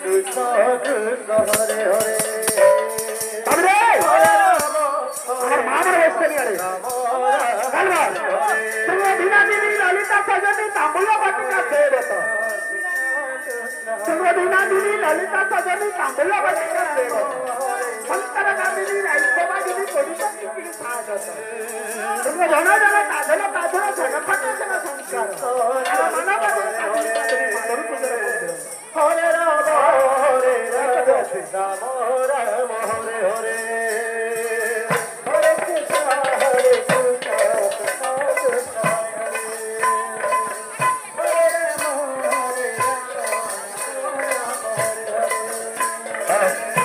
কৃষ্ণ কৃষ্ণ হরে হরে তবে আমার মামার বসতে নিয়ে রে তুমি দিনা দিনী ললিতা সজনী তাম্বুল বাটিকা সেবত তুমি দিনা দিনী ললিতা সজনী তাম্বুল বাটিকা সেবত শঙ্কর গামিনী রাইসভা দিনী করিত কি সাধত তুমি জন জন কাজল কাজল জনপট জন সংস্কার মানব হরে রাম হরে রাম রাম রাম হরে হরে হরে কৃষ্ণ হরে কৃষ্ণ কৃষ্ণ কৃষ্ণ হরে হরে রাম হরে রাম হরে হরে